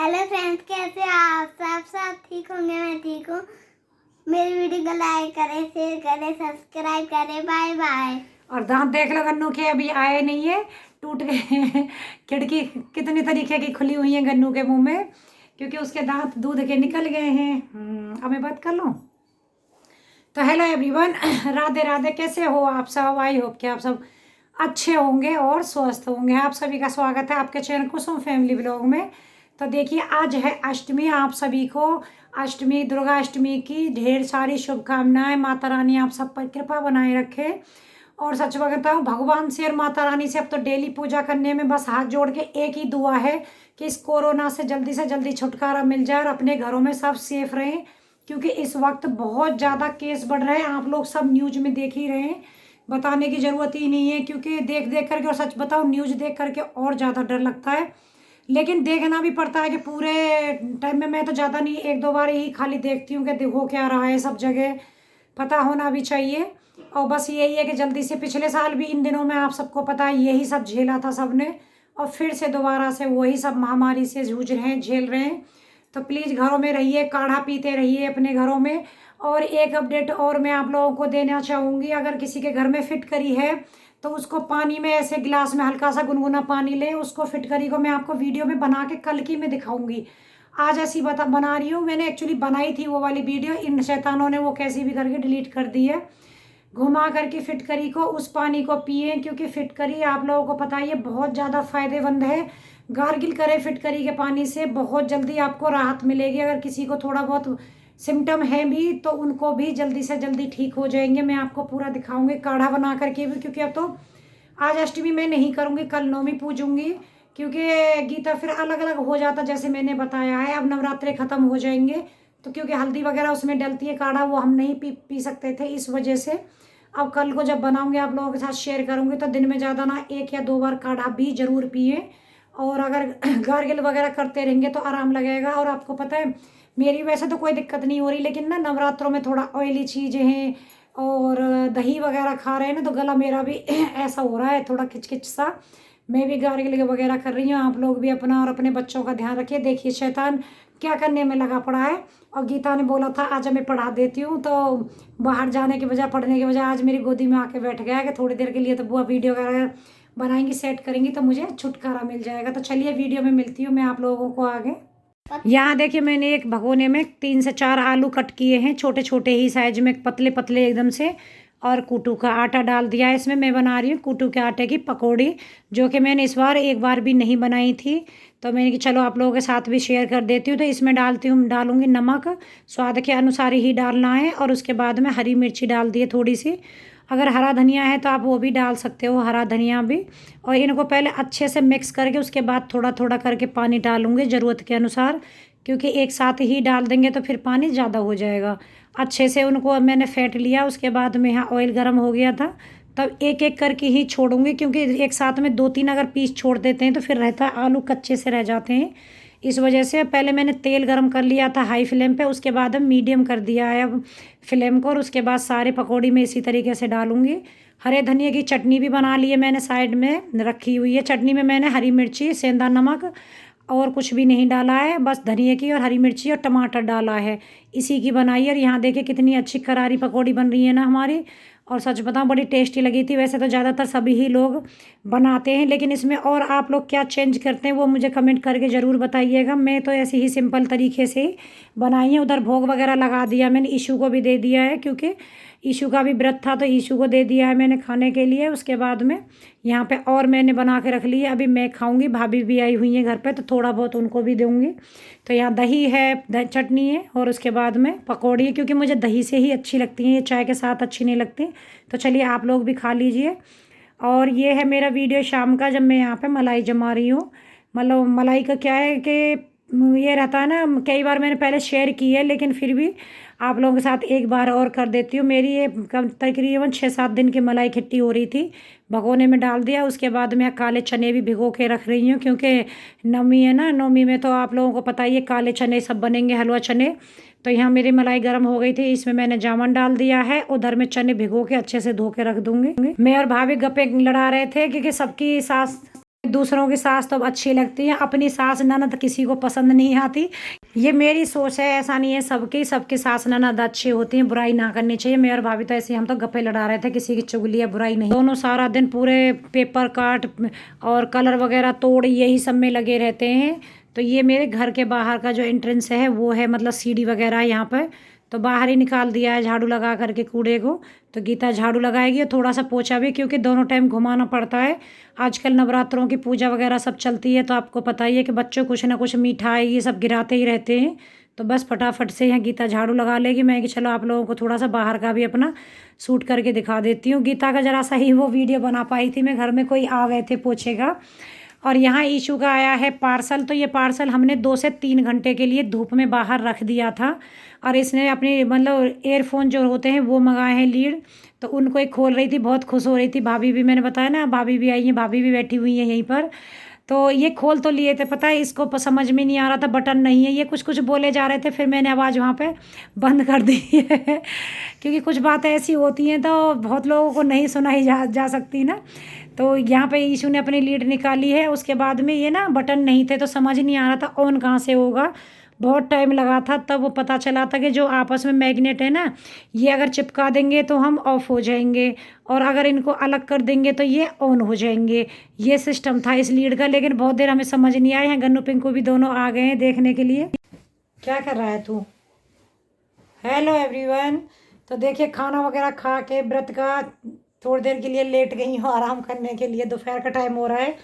Hello friends, कैसे आप सब ठीक होंगे? मैं ठीक हूँ। मेरी वीडियो को लाइक करें, शेयर करें, सब्सक्राइब करें। Bye bye. और दांत देख लो गन्नू के, अभी आए नहीं है, टूट गए। खिड़की कितनी तरीके की खुली हुई है गन्नू के मुंह में, क्योंकि उसके दांत दूध के निकल गए हैं। अब मैं बात कर लूँ। तो हेलो एवरीवन, राधे राधे। कैसे हो आप सब? आई होप कि आप सब अच्छे होंगे और स्वस्थ होंगे। आप सभी का स्वागत है आपके चैनल कुसुम फैमिली ब्लॉग में। तो देखिए, आज है अष्टमी। आप सभी को अष्टमी, दुर्गा अष्टमी की ढेर सारी शुभकामनाएं। माता रानी आप सब पर कृपा बनाए रखे। और सच बताऊं, भगवान से और माता रानी से अब तो डेली पूजा करने में बस हाथ जोड़ के एक ही दुआ है कि इस कोरोना से जल्दी छुटकारा मिल जाए और अपने घरों में सब सेफ रहें, क्योंकि इस वक्त बहुत ज़्यादा केस बढ़ रहे हैं। आप लोग सब न्यूज में देख ही रहे हैं, बताने की ज़रूरत ही नहीं है, क्योंकि देख देख करके, और सच बताओ न्यूज़ देख करके और ज़्यादा डर लगता है। लेकिन देखना भी पड़ता है कि पूरे टाइम में मैं तो ज़्यादा नहीं, एक दो बार ही खाली देखती हूँ कि देखो क्या रहा है सब जगह, पता होना भी चाहिए। और बस यही है कि जल्दी से, पिछले साल भी इन दिनों में आप सबको पता है यही सब झेला था सबने, और फिर से दोबारा से वही सब महामारी से जूझ रहे हैं, झेल रहे हैं। तो प्लीज़ घरों में रहिए, काढ़ा पीते रहिए अपने घरों में। और एक अपडेट और मैं आप लोगों को देना चाहूँगी, अगर किसी के घर में फिटकरी है तो उसको पानी में ऐसे गिलास में हल्का सा गुनगुना पानी ले, उसको फिटकरी को मैं आपको वीडियो में बना के कल की मैं दिखाऊंगी। आज ऐसी बना रही हूँ। मैंने एक्चुअली बनाई थी वो वाली वीडियो, इन शैतानों ने वो कैसी भी करके डिलीट कर दी है। घुमा करके फिटकरी को, उस पानी को पिए, क्योंकि फिटकरी आप लोगों को पता ही है बहुत ज़्यादा फायदेमंद है। गार्गिल करें फिटकरी के पानी से, बहुत जल्दी आपको राहत मिलेगी। अगर किसी को थोड़ा बहुत सिम्टम है भी तो उनको भी जल्दी से जल्दी ठीक हो जाएंगे। मैं आपको पूरा दिखाऊंगी काढ़ा बना करके भी, क्योंकि अब तो आज अष्टमी मैं नहीं करूँगी, कल नौमी पूजूंगी, क्योंकि गीता फिर अलग अलग हो जाता जैसे मैंने बताया है। अब नवरात्रे ख़त्म हो जाएंगे तो क्योंकि हल्दी वगैरह उसमें डलती है, काढ़ा वो हम नहीं पी सकते थे, इस वजह से अब कल को जब बनाऊंगी आप लोगों के साथ शेयर करूंगी। तो दिन में ज़्यादा ना, एक या दो बार काढ़ा भी ज़रूर पिए। और अगर गार्गिल वगैरह करते रहेंगे तो आराम लगेगा। और आपको पता है मेरी वैसे तो कोई दिक्कत नहीं हो रही, लेकिन ना नवरात्रों में थोड़ा ऑयली चीज़ें हैं और दही वगैरह खा रहे हैं ना, तो गला मेरा भी ऐसा हो रहा है थोड़ा किचकिच सा। मैं भी गार्गिल वगैरह कर रही हूँ। आप लोग भी अपना और अपने बच्चों का ध्यान रखिए। देखिए शैतान क्या करने में लगा पड़ा है। और गीता ने बोला था आज मैं पढ़ा देती हूँ, तो बाहर जाने की बजाय, पढ़ने की बजाय आज मेरी गोदी में आके बैठ गया है कि थोड़ी देर के लिए तो बुआ वीडियो वगैरह बनाएंगी, सेट करेंगी तो मुझे छुटकारा मिल जाएगा। तो चलिए वीडियो में मिलती हूँ मैं आप लोगों को आगे। यहाँ देखिए, मैंने एक भगोने में 3 से 4 आलू कट किए हैं, छोटे छोटे ही साइज में, पतले पतले एकदम से। और कूटू का आटा डाल दिया है इसमें। मैं बना रही हूँ कूटू के आटे की पकौड़ी, जो कि मैंने इस बार एक बार भी नहीं बनाई थी। तो मैंने कि चलो आप लोगों के साथ भी शेयर कर देती हूँ। तो इसमें डालूंगी नमक, स्वाद के अनुसार ही डालना है। और उसके बाद में हरी मिर्ची डाल दी है थोड़ी सी। अगर हरा धनिया है तो आप वो भी डाल सकते हो, हरा धनिया भी। और इनको पहले अच्छे से मिक्स करके उसके बाद थोड़ा थोड़ा करके पानी डालूंगी ज़रूरत के अनुसार, क्योंकि एक साथ ही डाल देंगे तो फिर पानी ज़्यादा हो जाएगा। अच्छे से उनको मैंने फेंट लिया। उसके बाद में यहाँ ऑयल गर्म हो गया था, तब एक एक करके ही छोड़ूंगी, क्योंकि एक साथ में 2-3 अगर पीस छोड़ देते हैं तो फिर रहता है आलू कच्चे से रह जाते हैं। इस वजह से पहले मैंने तेल गरम कर लिया था हाई फ्लेम पे, उसके बाद अब मीडियम कर दिया है अब फ्लेम को। और उसके बाद सारे पकौड़ी में इसी तरीके से डालूंगी। हरे धनिया की चटनी भी बना ली है मैंने, साइड में रखी हुई है। चटनी में मैंने हरी मिर्ची, सेंधा नमक और कुछ भी नहीं डाला है, बस धनिया की और हरी मिर्ची और टमाटर डाला है, इसी की बनाई है। और यहाँ देखिए कितनी अच्छी करारी पकौड़ी बन रही है ना हमारी। और सच बताऊँ बड़ी टेस्टी लगी थी। वैसे तो ज़्यादातर सभी ही लोग बनाते हैं, लेकिन इसमें और आप लोग क्या चेंज करते हैं वो मुझे कमेंट करके ज़रूर बताइएगा। मैं तो ऐसे ही सिंपल तरीके से बनाई है। उधर भोग वगैरह लगा दिया मैंने, ईशू को भी दे दिया है, क्योंकि ईशू का भी व्रत था तो ईशू को दे दिया है मैंने खाने के लिए। उसके बाद में यहाँ पे और मैंने बना के रख ली है, अभी मैं खाऊंगी। भाभी भी आई हुई है घर पे तो थोड़ा बहुत उनको भी दूंगी। तो यहाँ दही है, चटनी है और उसके बाद में पकौड़ी है, क्योंकि मुझे दही से ही अच्छी लगती हैं, ये चाय के साथ अच्छी नहीं लगती। तो चलिए आप लोग भी खा लीजिए। और ये है मेरा वीडियो शाम का, जब मैं यहाँ पे मलाई जमा रही हूँ। मतलब मलाई का क्या है कि ये रहता है ना, कई बार मैंने पहले शेयर की है, लेकिन फिर भी आप लोगों के साथ एक बार और कर देती हूँ। मेरी ये तकरीबन 6-7 दिन की मलाई खट्टी हो रही थी, भगोने में डाल दिया। उसके बाद मैं काले चने भी भिगो के रख रही हूँ, क्योंकि नवमी है ना, नवमी में तो आप लोगों को पता ही है काले चने सब बनेंगे, हलवा चने। तो यहाँ मेरी मलाई गर्म हो गई थी, इसमें मैंने जामुन डाल दिया है। उधर में चने भिगो के अच्छे से धो के रख दूंगी। मैं और भाभी गप्पे लड़ा रहे थे, क्योंकि सबकी सास दूसरों की सास तो अब अच्छी लगती है, अपनी सास ननद किसी को पसंद नहीं आती। ये मेरी सोच है, ऐसा नहीं है सबकी सास ननद अच्छी होती हैं, बुराई ना करनी चाहिए। मैं और भाभी तो ऐसे हम तो गप्पे लड़ा रहे थे, किसी की चुगली या बुराई नहीं। दोनों सारा दिन पूरे पेपर काट और कलर वगैरह तोड़ यही सब में लगे रहते हैं। तो ये मेरे घर के बाहर का जो एंट्रेंस है वो है, मतलब सीढ़ी वगैरह यहाँ पर, तो बाहर ही निकाल दिया है झाड़ू लगा करके कूड़े को। तो गीता झाड़ू लगाएगी और थोड़ा सा पोछा भी, क्योंकि दोनों टाइम घुमाना पड़ता है। आजकल नवरात्रों की पूजा वगैरह सब चलती है, तो आपको पता ही है कि बच्चों कुछ ना कुछ मिठाई ये सब गिराते ही रहते हैं। तो बस फटाफट से यहाँ गीता झाड़ू लगा लेगी। मैं कि चलो आप लोगों को थोड़ा सा बाहर का भी अपना शूट करके दिखा देती हूँ। गीता का ज़रा सा ही वो वीडियो बना पाई थी मैं, घर में कोई आ गए थे पोछेगा। और यहाँ ईशू का आया है पार्सल। तो ये पार्सल हमने 2 से 3 घंटे के लिए धूप में बाहर रख दिया था। और इसने अपनी मतलब एयरफोन जो होते हैं वो मंगाए हैं लीड, तो उनको एक खोल रही थी, बहुत खुश हो रही थी। भाभी भी, मैंने बताया ना भाभी भी आई हैं, भाभी भी बैठी हुई हैं यहीं पर। तो ये खोल तो लिए थे, पता है इसको समझ में नहीं आ रहा था, बटन नहीं है। ये कुछ कुछ बोले जा रहे थे, फिर मैंने आवाज़ वहाँ पे बंद कर दी है क्योंकि कुछ बातें ऐसी होती हैं तो बहुत लोगों को नहीं सुनाई जा सकती ना। तो यहाँ पे ईशू ने अपनी लीड निकाली है। उसके बाद में ये ना बटन नहीं थे, तो समझ नहीं आ रहा था ऑन कहाँ से होगा। बहुत टाइम लगा था, तब वो पता चला था कि जो आपस में मैग्नेट है ना, ये अगर चिपका देंगे तो हम ऑफ हो जाएंगे, और अगर इनको अलग कर देंगे तो ये ऑन हो जाएंगे। ये सिस्टम था इस लीड का, लेकिन बहुत देर हमें समझ नहीं आया। हैं गन्नू पिंकू भी दोनों आ गए हैं देखने के लिए। क्या कर रहा है तू? Hello everyone. तो देखिए खाना वगैरह खा के व्रत का थोड़ी देर के लिए लेट गई हूँ आराम करने के लिए। दोपहर का टाइम हो रहा है,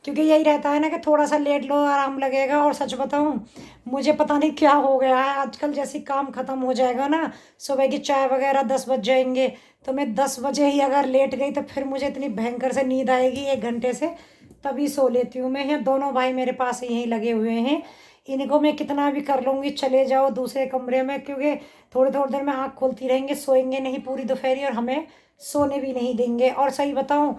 क्योंकि यही रहता है ना कि थोड़ा सा लेट लो आराम लगेगा। और सच बताऊँ, मुझे पता नहीं क्या हो गया है आजकल, जैसे काम ख़त्म हो जाएगा ना, सुबह की चाय वगैरह 10 बज जाएंगे, तो मैं 10 बजे ही अगर लेट गई तो फिर मुझे इतनी भयंकर से नींद आएगी 1 घंटे से, तभी सो लेती हूँ मैं। यहाँ दोनों भाई मेरे पास यहीं लगे हुए हैं, इनको मैं कितना भी कर लूँगी चले जाओ दूसरे कमरे में, क्योंकि थोड़ी थोड़ी देर में आँख खोलती रहेंगे, सोएंगे नहीं पूरी दोपहरी, और हमें सोने भी नहीं देंगे। और सही बताऊँ,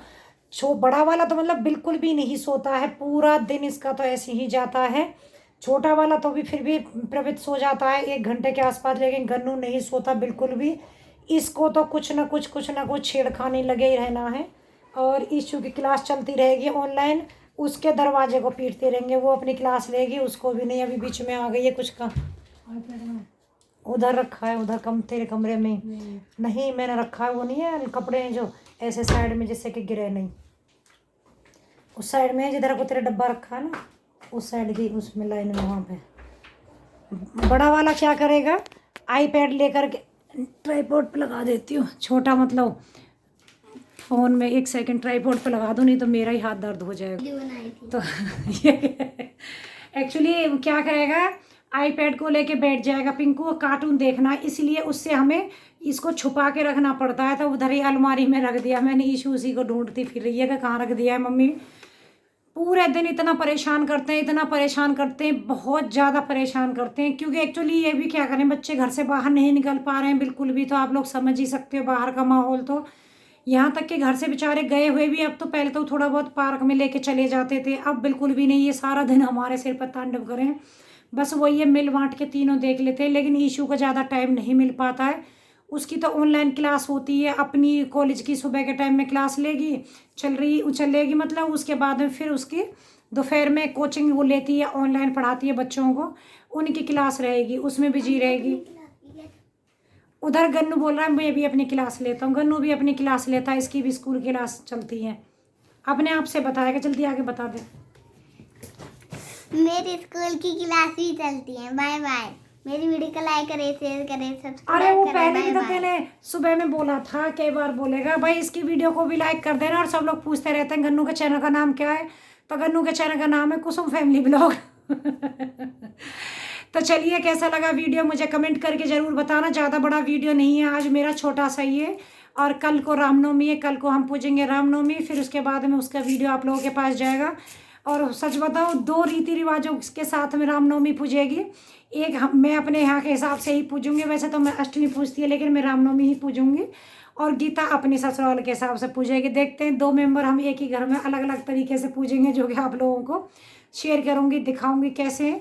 बड़ा वाला तो मतलब बिल्कुल भी नहीं सोता है, पूरा दिन इसका तो ऐसे ही जाता है। छोटा वाला तो भी फिर भी प्रवृत्त सो जाता है 1 घंटे के आसपास, लेकिन गन्नू नहीं सोता बिल्कुल भी। इसको तो कुछ ना कुछ छेड़खानी लगे ही रहना है। और ईशू की क्लास चलती रहेगी ऑनलाइन, उसके दरवाजे को पीटते रहेंगे। वो अपनी क्लास लेगी, उसको भी नहीं, अभी बीच में आ गई है कुछ का। उधर रखा है, उधर तेरे कमरे में नहीं मैंने रखा है। वो नहीं है कपड़े हैं जो ऐसे साइड में, जिससे कि गिरे नहीं, उस साइड में जिधर को तेरा डब्बा रखा है ना, उस साइड की उसमें लाइन में वहाँ पे। बड़ा वाला क्या करेगा, आईपैड लेकर के ट्राइपॉड पे लगा देती हूँ। छोटा मतलब फ़ोन में 1 सेकंड ट्राइपॉड पे लगा दूँ, नहीं तो मेरा ही हाथ दर्द हो जाएगा। तो ये एक्चुअली क्या करेगा, आईपैड को लेके बैठ जाएगा पिंकू, कार्टून देखना, इसलिए उससे हमें इसको छुपा के रखना पड़ता है। तो उधर ही अलमारी में रख दिया मैंने। ईशू उसी को ढूंढती फिर रही है कि कहाँ रख दिया है मम्मी। पूरे दिन इतना परेशान करते हैं, इतना परेशान करते हैं, बहुत ज़्यादा परेशान करते हैं। क्योंकि एक्चुअली ये भी क्या करें, बच्चे घर से बाहर नहीं निकल पा रहे हैं बिल्कुल भी। तो आप लोग समझ ही सकते हो बाहर का माहौल। तो यहाँ तक कि घर से बेचारे गए हुए भी, अब तो पहले तो थोड़ा बहुत पार्क में लेके चले जाते थे, अब बिल्कुल भी नहीं। ये सारा दिन हमारे सिर पर तांडव करें, बस वही है मिल बांट के तीनों देख लेते हैं। लेकिन ईशू को ज़्यादा टाइम नहीं मिल पाता है, उसकी तो ऑनलाइन क्लास होती है अपनी कॉलेज की। सुबह के टाइम में क्लास लेगी, चलेगी मतलब, उसके बाद में फिर उसकी दोपहर में कोचिंग वो लेती है, ऑनलाइन पढ़ाती है बच्चों को, उनकी क्लास रहेगी, उसमें बिजी रहेगी। उधर गन्नू बोल रहा है मैं भी अपनी क्लास लेता हूँ। गन्नू भी अपनी क्लास लेता है, इसकी भी स्कूल की क्लास चलती है। अपने आप से बताएगा, जल्दी आगे बता दे। मेरी स्कूल की क्लास भी चलती है। Bye bye. मेरी वीडियो को लाइक करें, शेयर करें, सब्सक्राइब करें। अरे वो पहले भी तो मैंने सुबह में बोला था, कई बार बोलेगा भाई इसकी वीडियो को भी लाइक कर देना। और सब लोग पूछते रहते हैं गन्नू के चैनल का नाम क्या है, तो गन्नू के चैनल का नाम है कुसुम फैमिली ब्लॉग। तो चलिए, कैसा लगा वीडियो मुझे कमेंट करके ज़रूर बताना। ज़्यादा बड़ा वीडियो नहीं है आज मेरा, छोटा सा ही है। और कल को रामनवमी है, कल को हम पूजेंगे रामनवमी, फिर उसके बाद में उसका वीडियो आप लोगों के पास जाएगा। और सच बताओ, 2 रीति रिवाजों के साथ में रामनवमी पूजेगी। एक मैं अपने यहाँ के हिसाब से ही पूजूंगी, वैसे तो मैं अष्टमी पूजती है, लेकिन मैं रामनवमी ही पूजूंगी। और गीता अपनी ससुराल के हिसाब से पूजेगी। देखते हैं 2 मेंबर हम एक ही घर में अलग अलग तरीके से पूजेंगे, जो कि आप लोगों को शेयर करूँगी, दिखाऊँगी कैसे।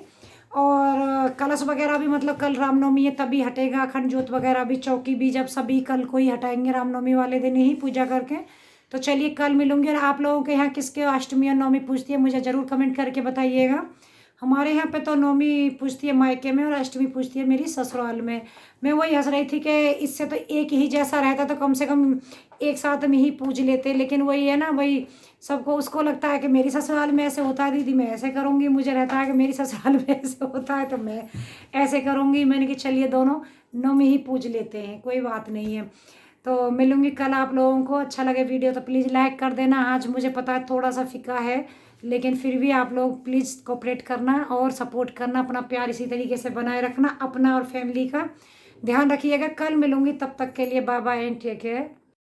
और कलश वगैरह भी मतलब कल रामनवमी है तभी हटेगा, अखंड जोत वगैरह भी, चौकी भी, जब सभी कल को ही हटाएंगे रामनवमी वाले दिन ही पूजा करके। तो चलिए कल मिलूंगी। और आप लोगों के यहाँ किसके अष्टमी और नवमी पूजती है मुझे ज़रूर कमेंट करके बताइएगा। हमारे यहाँ पे तो नवमी पूजती है मायके में और अष्टमी पूजती है मेरी ससुराल में। मैं वही हंस रही थी कि इससे तो एक ही जैसा रहता तो कम से कम एक साथ में ही पूज लेते, लेकिन वही है ना, वही सबको उसको लगता है कि मेरी ससुराल में ऐसे होता है दीदी मैं ऐसे करूँगी, मुझे रहता है कि मेरी ससुराल में ऐसे होता है तो मैं ऐसे करूँगी। मैंने कि चलिए दोनों नवमी ही पूज लेते हैं, कोई बात नहीं है। तो मिलूंगी कल। आप लोगों को अच्छा लगे वीडियो तो प्लीज़ लाइक कर देना। आज मुझे पता है थोड़ा सा फीका है, लेकिन फिर भी आप लोग प्लीज़ कोऑपरेट करना और सपोर्ट करना, अपना प्यार इसी तरीके से बनाए रखना, अपना और फैमिली का ध्यान रखिएगा। कल मिलूंगी, तब तक के लिए bye bye and take care.